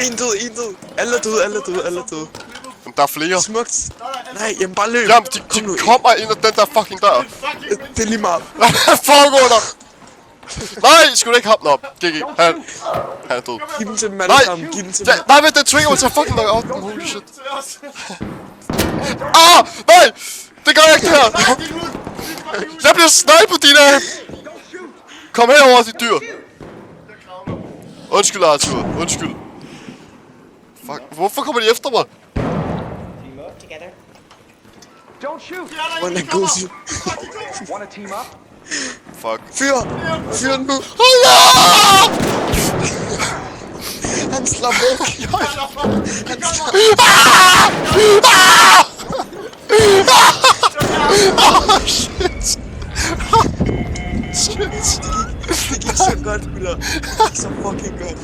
En død. Alle er døde. Men der er flere. Smukt. Nej, jamen bare løb. Jamen, de kommer ind ad den der fucking dør. Det er lige meget. Hvad foregår der? Nej, skulle du ikke hoppe op? GG, han er død. Giv dem til dem alle sammen. Giv dem til dem. Nej, vent, den tvinger mig til at fucking logge op. Holy shit. Nej! Det gør jeg ikke, det her! Jeg bliver snipet, dine! Kom herover, dit dyr! Undskyld, Arthur. Undskyld. Fuck, hvorfor kommer de efter mig? Hvordan går det? Fuck. Fyr nu. Han slap væk. Shit. Det gik så godt, gutter. Så fucking godt.